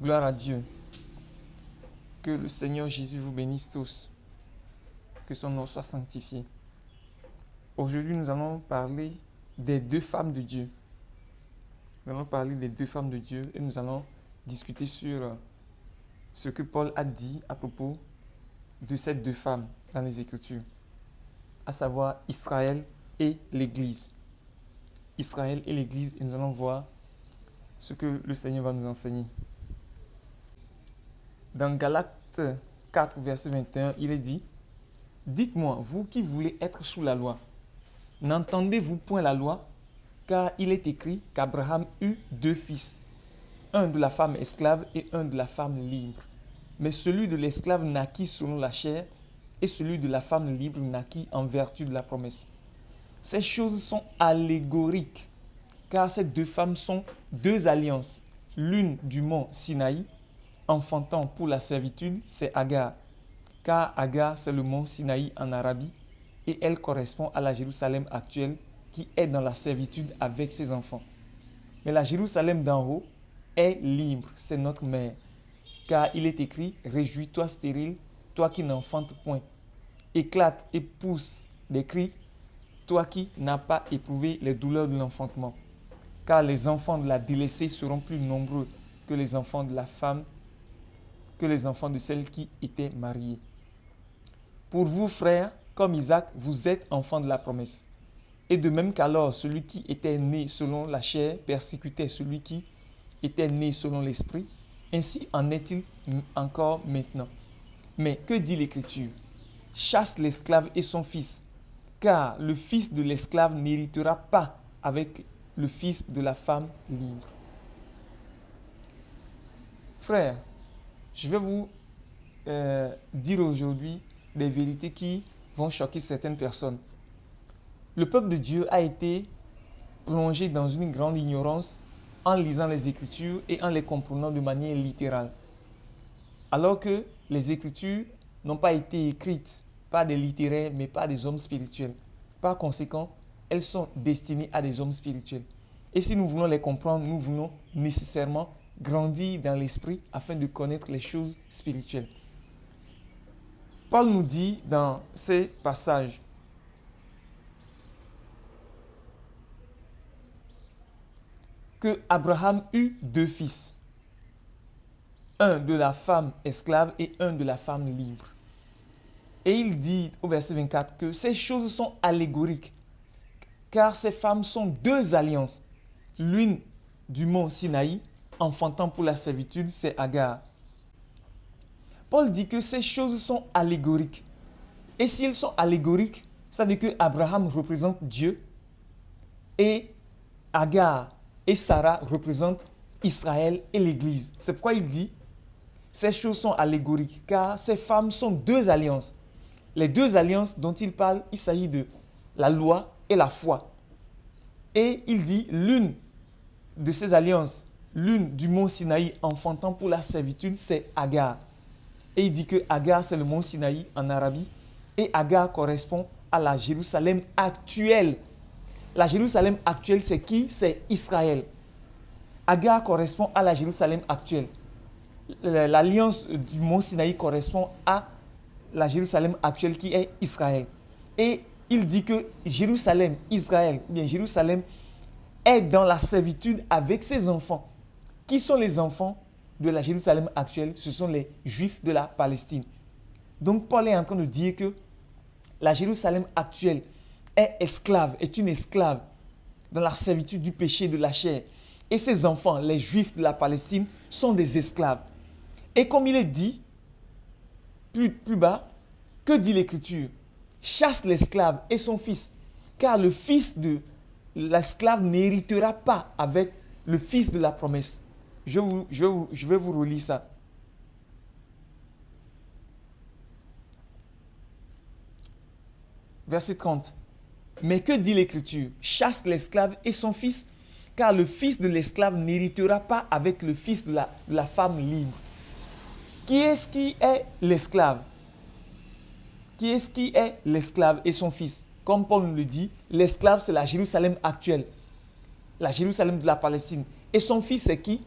Gloire à Dieu. Que le Seigneur Jésus vous bénisse tous. Que son nom soit sanctifié. Aujourd'hui, nous allons parler des deux femmes de Dieu. Nous allons parler des deux femmes de Dieu et nous allons discuter sur ce que Paul a dit à propos de ces deux femmes dans les Écritures, à savoir Israël et l'Église. Israël et l'Église, et nous allons voir ce que le Seigneur va nous enseigner. Dans Galates 4, verset 21, il est dit « Dites-moi, vous qui voulez être sous la loi, n'entendez-vous point la loi? Car il est écrit qu'Abraham eut deux fils, un de la femme esclave et un de la femme libre. Mais celui de l'esclave naquit selon la chair, et celui de la femme libre naquit en vertu de la promesse. » Ces choses sont allégoriques, car ces deux femmes sont deux alliances. L'une du mont Sinaï, enfantant pour la servitude, c'est Agar. Car Agar, c'est le mont Sinaï en Arabie, et elle correspond à la Jérusalem actuelle qui est dans la servitude avec ses enfants. Mais la Jérusalem d'en haut est libre, c'est notre mère. Car il est écrit, réjouis-toi stérile, toi qui n'enfantes point. Éclate et pousse des cris, toi qui n'as pas éprouvé les douleurs de l'enfantement. Car les enfants de la délaissée seront plus nombreux que les enfants de la femme, que les enfants de celles qui étaient mariées. Pour vous, frères, comme Isaac, vous êtes enfants de la promesse. Et de même qu'alors, celui qui était né selon la chair persécutait celui qui était né selon l'esprit, ainsi en est-il encore maintenant. Mais que dit l'Écriture? Chasse l'esclave et son fils, car le fils de l'esclave n'héritera pas avec le fils de la femme libre. Frères, je vais vous dire aujourd'hui des vérités qui vont choquer certaines personnes. Le peuple de Dieu a été plongé dans une grande ignorance en lisant les Écritures et en les comprenant de manière littérale. Alors que les Écritures n'ont pas été écrites par des littéraires, mais par des hommes spirituels. Par conséquent, elles sont destinées à des hommes spirituels. Et si nous voulons les comprendre, nous voulons nécessairement grandir dans l'esprit afin de connaître les choses spirituelles. Paul nous dit dans ces passages que Abraham eut deux fils, un de la femme esclave et un de la femme libre. Et il dit au verset 24 que ces choses sont allégoriques, car ces femmes sont deux alliances. L'une du mont Sinaï, enfantant pour la servitude, c'est Agar. Paul dit que ces choses sont allégoriques. Et si elles sont allégoriques, ça veut dire que Abraham représente Dieu et Agar et Sarah représentent Israël et l'Église. C'est pourquoi il dit ces choses sont allégoriques, car ces femmes sont deux alliances. Les deux alliances dont il parle, il s'agit de la loi et la foi. Et il dit l'une de ces alliances, l'une du mont Sinaï enfantant pour la servitude, c'est Agar. Et il dit que Agar, c'est le mont Sinaï en Arabie. Et Agar correspond à la Jérusalem actuelle. La Jérusalem actuelle, c'est qui? C'est Israël. Agar correspond à la Jérusalem actuelle. L'alliance du mont Sinaï correspond à la Jérusalem actuelle qui est Israël. Et il dit que Jérusalem, Israël, bien Jérusalem est dans la servitude avec ses enfants. Qui sont les enfants de la Jérusalem actuelle? Ce sont les Juifs de la Palestine. Donc Paul est en train de dire que la Jérusalem actuelle est esclave, est une esclave dans la servitude du péché de la chair. Et ses enfants, les Juifs de la Palestine, sont des esclaves. Et comme il est dit plus bas, que dit l'Écriture? Chasse l'esclave et son fils, car le fils de l'esclave n'héritera pas avec le fils de la promesse. Je vais vous relire ça. Verset 30. Mais que dit l'Écriture? Chasse l'esclave et son fils, car le fils de l'esclave n'héritera pas avec le fils de la femme libre. Qui est-ce qui est l'esclave? Qui est-ce qui est l'esclave et son fils? Comme Paul nous le dit, l'esclave c'est la Jérusalem actuelle, la Jérusalem de la Palestine. Et son fils c'est qui?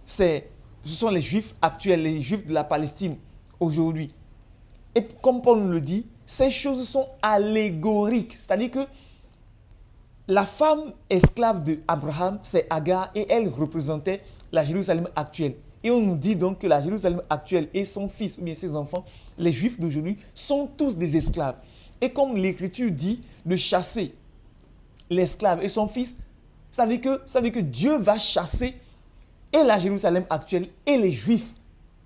C'est ce sont les Juifs actuels, les Juifs de la Palestine aujourd'hui. Et comme Paul nous le dit, ces choses sont allégoriques. C'est-à-dire que la femme esclave d'Abraham, c'est Agar, et elle représentait la Jérusalem actuelle. Et on nous dit donc que la Jérusalem actuelle et son fils ou bien ses enfants, les Juifs d'aujourd'hui, sont tous des esclaves. Et comme l'Écriture dit de chasser l'esclave et son fils, ça veut dire que Dieu va chasser et la Jérusalem actuelle et les Juifs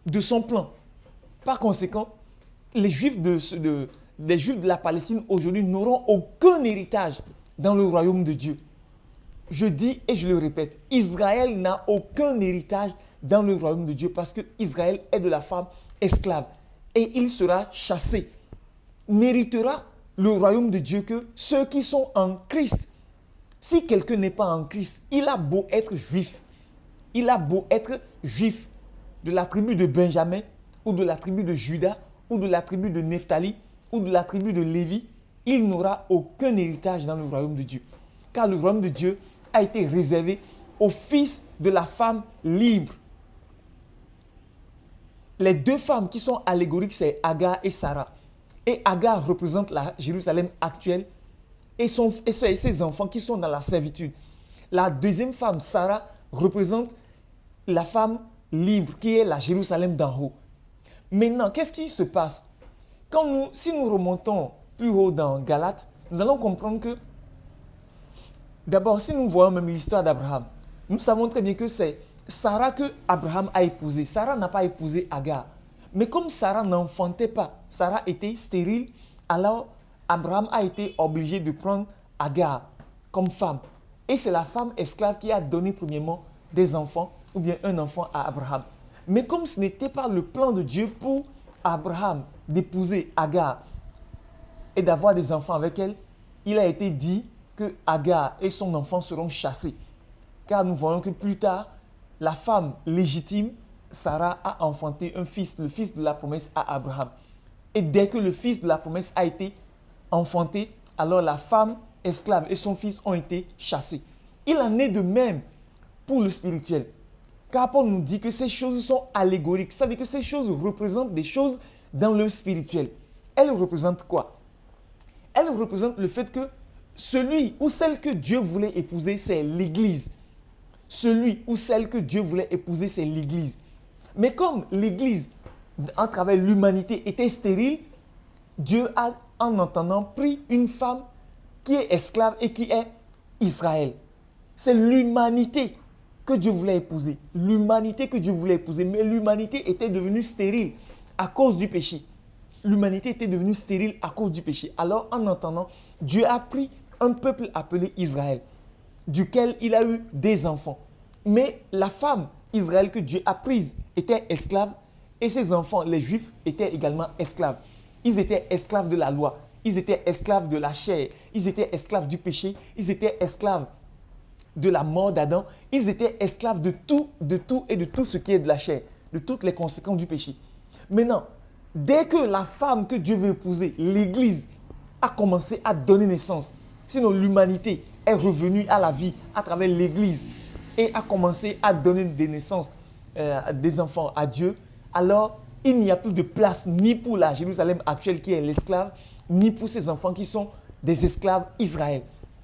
de son plan. Par conséquent, les Juifs de la Palestine aujourd'hui n'auront aucun héritage dans le royaume de Dieu. Je dis et je le répète, Israël n'a aucun héritage dans le royaume de Dieu parce que Israël est de la femme esclave et il sera chassé. Méritera le royaume de Dieu que ceux qui sont en Christ. Si quelqu'un n'est pas en Christ, il a beau être juif, il a beau être juif de la tribu de Benjamin ou de la tribu de Juda ou de la tribu de Nephtali ou de la tribu de Lévi, il n'aura aucun héritage dans le royaume de Dieu. Car le royaume de Dieu a été réservé aux fils de la femme libre. Les deux femmes qui sont allégoriques, c'est Agar et Sarah. Et Agar représente la Jérusalem actuelle et ses enfants qui sont dans la servitude. La deuxième femme, Sarah, représente la femme libre qui est la Jérusalem d'en haut. Maintenant, qu'est-ce qui se passe? Si nous remontons plus haut dans Galates, nous allons comprendre que, d'abord, si nous voyons même l'histoire d'Abraham, nous savons très bien que c'est Sarah que Abraham a épousée. Sarah n'a pas épousé Agar. Mais comme Sarah n'enfantait pas, Sarah était stérile, alors Abraham a été obligé de prendre Agar comme femme. Et c'est la femme esclave qui a donné premièrement des enfants, ou bien un enfant à Abraham. Mais comme ce n'était pas le plan de Dieu pour Abraham d'épouser Agar et d'avoir des enfants avec elle, il a été dit que Agar et son enfant seront chassés. Car nous voyons que plus tard, la femme légitime, Sarah, a enfanté un fils, le fils de la promesse à Abraham. Et dès que le fils de la promesse a été enfanté, alors la femme esclave et son fils ont été chassés. Il en est de même pour le spirituel. Car Paul nous dit que ces choses sont allégoriques. Ça veut dire que ces choses représentent des choses dans le spirituel. Elles représentent quoi? Elles représentent le fait que celui ou celle que Dieu voulait épouser, c'est l'Église. Celui ou celle que Dieu voulait épouser, c'est l'Église. Mais comme l'Église, en travers l'humanité, était stérile, Dieu a, en entendant, pris une femme qui est esclave et qui est Israël. C'est l'humanité que Dieu voulait épouser. L'humanité que Dieu voulait épouser. Mais l'humanité était devenue stérile à cause du péché. L'humanité était devenue stérile à cause du péché. Alors, en entendant, Dieu a pris un peuple appelé Israël, duquel il a eu des enfants. Mais la femme Israël que Dieu a prise était esclave et ses enfants, les Juifs, étaient également esclaves. Ils étaient esclaves de la loi, ils étaient esclaves de la chair, ils étaient esclaves du péché, ils étaient esclaves de la mort d'Adam, ils étaient esclaves de tout et de tout ce qui est de la chair, de toutes les conséquences du péché. Maintenant, dès que la femme que Dieu veut épouser, l'Église, a commencé à donner naissance, sinon l'humanité est revenue à la vie à travers l'Église et a commencé à donner des naissances, des enfants à Dieu, alors il n'y a plus de place ni pour la Jérusalem actuelle qui est l'esclave, ni pour ces enfants qui sont des esclaves Israël.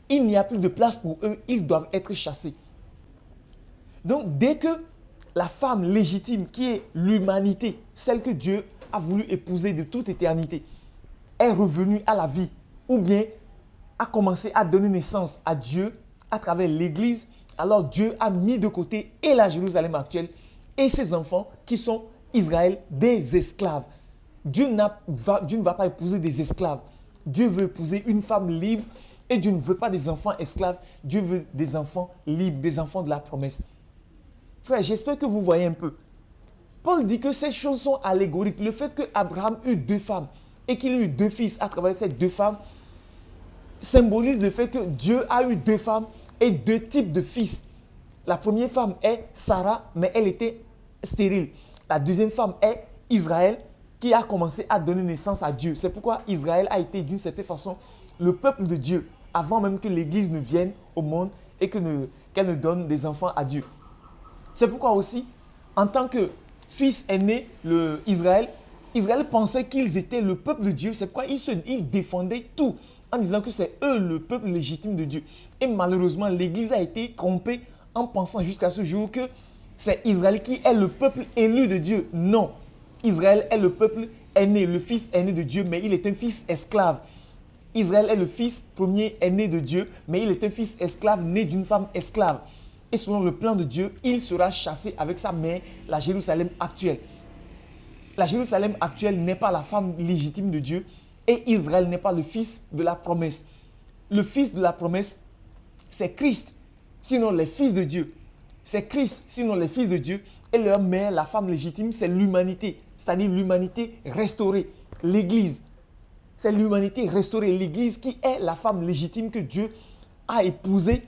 Il n'y a plus de place pour eux, ils doivent être chassés. Donc dès que la femme légitime qui est l'humanité, celle que Dieu a voulu épouser de toute éternité, est revenue à la vie ou bien a commencé à donner naissance à Dieu à travers l'Église, alors Dieu a mis de côté et la Jérusalem actuelle et ses enfants qui sont Israël des esclaves. Dieu ne va pas épouser des esclaves. Dieu veut épouser une femme libre et Dieu ne veut pas des enfants esclaves. Dieu veut des enfants libres, des enfants de la promesse. Frère, j'espère que vous voyez un peu. Paul dit que ces choses sont allégoriques. Le fait qu'Abraham eut deux femmes et qu'il eut deux fils à travers ces deux femmes symbolise le fait que Dieu a eu deux femmes et deux types de fils. La première femme est Sarah, mais elle était stérile. La deuxième femme est Israël, qui a commencé à donner naissance à Dieu. C'est pourquoi Israël a été d'une certaine façon le peuple de Dieu, avant même que l'Église ne vienne au monde et qu'elle ne donne des enfants à Dieu. C'est pourquoi aussi, en tant que fils aîné, Israël pensait qu'ils étaient le peuple de Dieu. C'est pourquoi ils défendaient tout en disant que c'est eux le peuple légitime de Dieu. Et malheureusement, l'Église a été trompée en pensant jusqu'à ce jour que c'est Israël qui est le peuple élu de Dieu. Non, Israël est le peuple aîné, le fils aîné de Dieu, mais il est un fils esclave. Israël est le fils premier aîné de Dieu, mais il est un fils esclave né d'une femme esclave. Et selon le plan de Dieu, il sera chassé avec sa mère, la Jérusalem actuelle. La Jérusalem actuelle n'est pas la femme légitime de Dieu et Israël n'est pas le fils de la promesse. Le fils de la promesse, c'est Christ, sinon les fils de Dieu. C'est Christ, sinon les fils de Dieu. Et leur mère, la femme légitime, c'est l'humanité, c'est-à-dire l'humanité restaurée, l'Église. C'est l'humanité restaurée, l'Église qui est la femme légitime que Dieu a épousée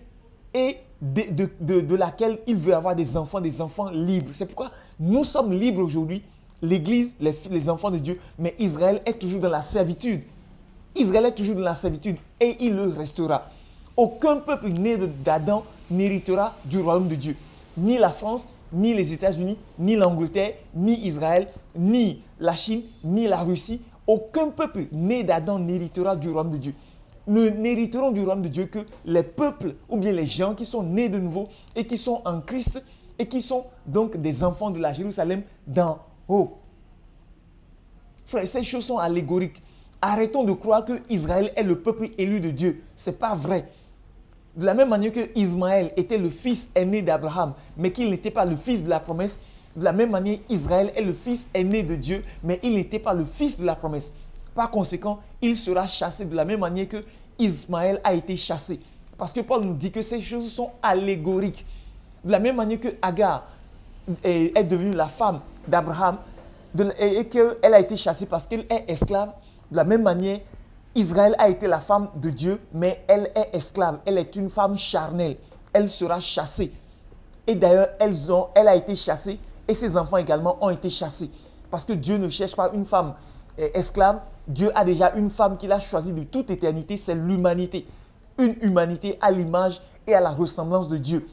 et de laquelle il veut avoir des enfants libres. C'est pourquoi nous sommes libres aujourd'hui, l'Église, les enfants de Dieu, mais Israël est toujours dans la servitude. Israël est toujours dans la servitude et il le restera. Aucun peuple né d'Adam n'héritera du royaume de Dieu. Ni la France, ni les États-Unis, ni l'Angleterre, ni Israël, ni la Chine, ni la Russie. Aucun peuple né d'Adam n'héritera du royaume de Dieu. Nous n'hériterons du royaume de Dieu que les peuples ou bien les gens qui sont nés de nouveau et qui sont en Christ et qui sont donc des enfants de la Jérusalem d'en haut. Frère, ces choses sont allégoriques. Arrêtons de croire que Israël est le peuple élu de Dieu. Ce n'est pas vrai. De la même manière que Ismaël était le fils aîné d'Abraham, mais qu'il n'était pas le fils de la promesse, de la même manière, Israël est le fils aîné de Dieu, mais il n'était pas le fils de la promesse. Par conséquent, il sera chassé de la même manière que Ismaël a été chassé. Parce que Paul nous dit que ces choses sont allégoriques. De la même manière que Agar est devenue la femme d'Abraham et qu'elle a été chassée parce qu'elle est esclave, de la même manière, Israël a été la femme de Dieu, mais elle est esclave. Elle est une femme charnelle. Elle sera chassée. Et d'ailleurs, elle a été chassée et ses enfants également ont été chassés. Parce que Dieu ne cherche pas une femme esclave. Dieu a déjà une femme qu'il a choisie de toute éternité, c'est l'humanité. Une humanité à l'image et à la ressemblance de Dieu.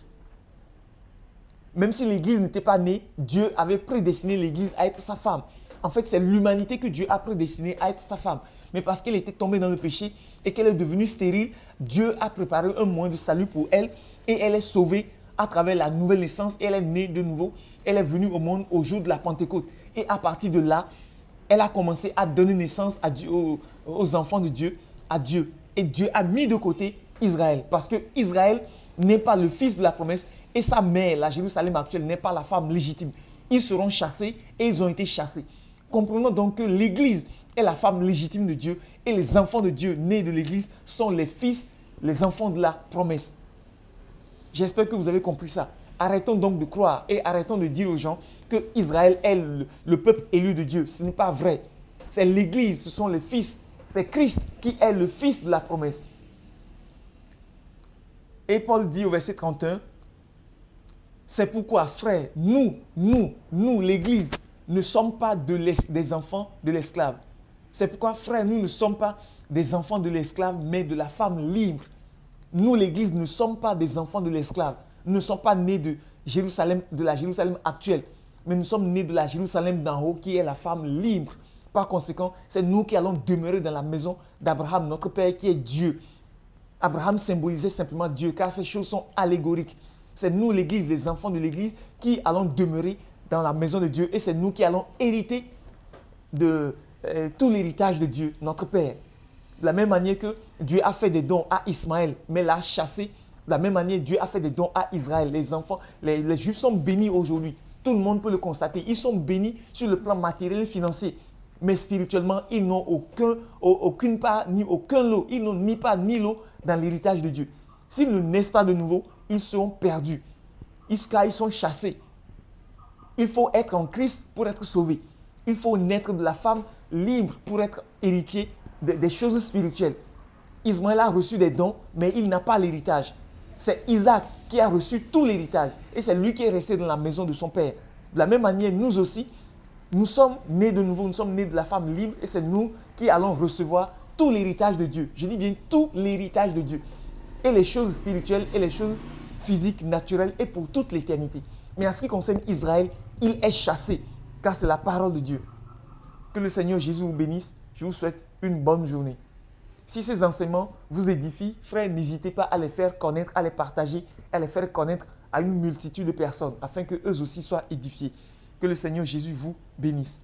Même si l'Église n'était pas née, Dieu avait prédestiné l'Église à être sa femme. En fait, c'est l'humanité que Dieu a prédestinée à être sa femme. Mais parce qu'elle était tombée dans le péché et qu'elle est devenue stérile, Dieu a préparé un moyen de salut pour elle et elle est sauvée à travers la nouvelle naissance. Elle est née de nouveau. Elle est venue au monde au jour de la Pentecôte. Et à partir de là, elle a commencé à donner naissance à Dieu, aux enfants de Dieu, à Dieu. Et Dieu a mis de côté Israël. Parce que Israël n'est pas le fils de la promesse et sa mère, la Jérusalem actuelle, n'est pas la femme légitime. Ils seront chassés et ils ont été chassés. Comprenons donc que l'Église est la femme légitime de Dieu et les enfants de Dieu nés de l'Église sont les fils, les enfants de la promesse. J'espère que vous avez compris ça. Arrêtons donc de croire et arrêtons de dire aux gens que Israël est le peuple élu de Dieu. Ce n'est pas vrai. C'est l'Église, ce sont les fils. C'est Christ qui est le fils de la promesse. Et Paul dit au verset 31, c'est pourquoi, frères, nous, l'Église, ne sommes pas des enfants de l'esclave. C'est pourquoi, frères, nous ne sommes pas des enfants de l'esclave, mais de la femme libre. Nous, l'Église, ne sommes pas des enfants de l'esclave. Nous ne sommes pas nés de la Jérusalem actuelle, mais nous sommes nés de la Jérusalem d'en haut, qui est la femme libre. Par conséquent, c'est nous qui allons demeurer dans la maison d'Abraham, notre Père, qui est Dieu. Abraham symbolisait simplement Dieu, car ces choses sont allégoriques. C'est nous, l'Église, les enfants de l'Église, qui allons demeurer dans la maison de Dieu et c'est nous qui allons hériter de tout l'héritage de Dieu, notre Père. De la même manière que Dieu a fait des dons à Ismaël, mais l'a chassé. De la même manière, Dieu a fait des dons à Israël. Les enfants, les Juifs sont bénis aujourd'hui. Tout le monde peut le constater. Ils sont bénis sur le plan matériel et financier. Mais spirituellement, ils n'ont aucune part, ni aucun lot. Ils n'ont ni part ni lot dans l'héritage de Dieu. S'ils ne naissent pas de nouveau, ils seront perdus. Car ils sont chassés. Il faut être en Christ pour être sauvé. Il faut naître de la femme libre pour être héritier des choses spirituelles. Ismaël a reçu des dons, mais il n'a pas l'héritage. C'est Isaac qui a reçu tout l'héritage. Et c'est lui qui est resté dans la maison de son père. De la même manière, nous aussi, nous sommes nés de nouveau, nous sommes nés de la femme libre et c'est nous qui allons recevoir tout l'héritage de Dieu. Je dis bien tout l'héritage de Dieu. Et les choses spirituelles et les choses physiques, naturelles et pour toute l'éternité. Mais en ce qui concerne Israël, il est chassé, car c'est la parole de Dieu. Que le Seigneur Jésus vous bénisse. Je vous souhaite une bonne journée. Si ces enseignements vous édifient, frères, n'hésitez pas à les faire connaître, à les partager, à les faire connaître à une multitude de personnes, afin qu'eux aussi soient édifiés. Que le Seigneur Jésus vous bénisse.